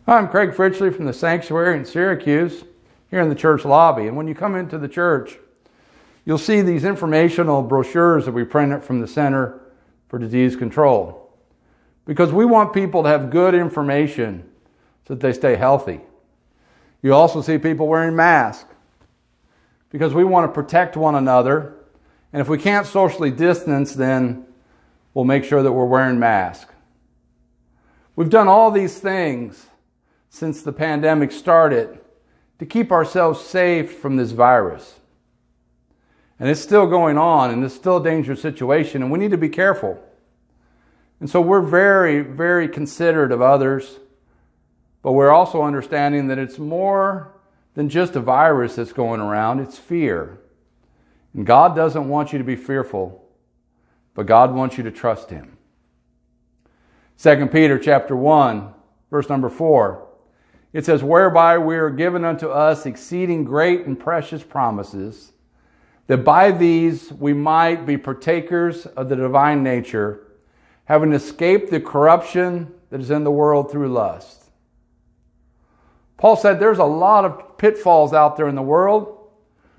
I'm Craig Fritchley from the Sanctuary in Syracuse, here in the church lobby. And when you come into the church, you'll see these informational brochures that we printed from the Center for Disease Control. Because we want people to have good information so that they stay healthy. You also see people wearing masks because we want to protect one another. And if we can't socially distance, then we'll make sure that we're wearing masks. We've done all these things since the pandemic started to keep ourselves safe from this virus. And it's still going on, and it's still a dangerous situation, and we need to be careful. And so we're very, very considerate of others, but we're also understanding that it's more than just a virus that's going around, it's fear. And God doesn't want you to be fearful, but God wants you to trust Him. 2 Peter chapter 1, verse number 4. It says, "Whereby we are given unto us exceeding great and precious promises, that by these we might be partakers of the divine nature, having escaped the corruption that is in the world through lust." Paul said there's a lot of pitfalls out there in the world,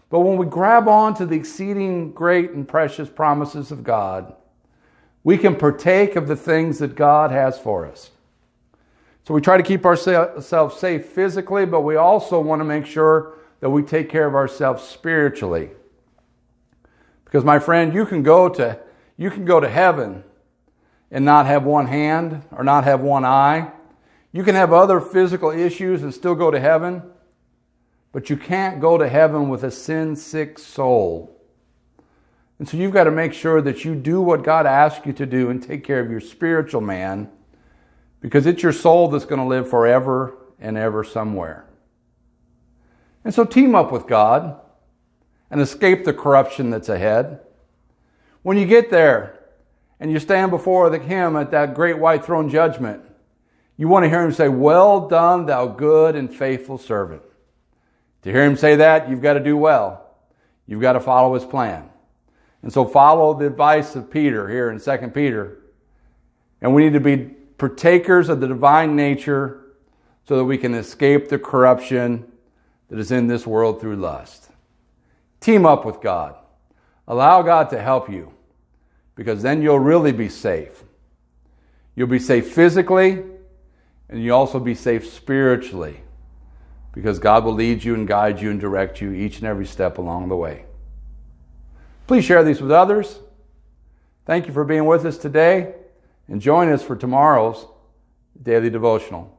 but when we grab on to the exceeding great and precious promises of God, we can partake of the things that God has for us. So we try to keep ourselves safe physically, but we also want to make sure that we take care of ourselves spiritually. Because my friend, you can go to heaven and not have one hand or not have one eye. You can have other physical issues and still go to heaven, but you can't go to heaven with a sin-sick soul. And so you've got to make sure that you do what God asks you to do and take care of your spiritual man, because it's your soul that's going to live forever and ever somewhere. And so team up with God and escape the corruption that's ahead. When you get there and you stand before Him at that great white throne judgment, you want to hear Him say, "Well done, thou good and faithful servant." To hear Him say that, you've got to do well. You've got to follow His plan. And so follow the advice of Peter here in 2 Peter. And we need to be partakers of the divine nature so that we can escape the corruption that is in this world through lust. Team up with God. Allow God to help you, because then you'll really be safe. You'll be safe physically, and you'll also be safe spiritually, because God will lead you and guide you and direct you each and every step along the way. Please share these with others. Thank you for being with us today, and join us for tomorrow's daily devotional.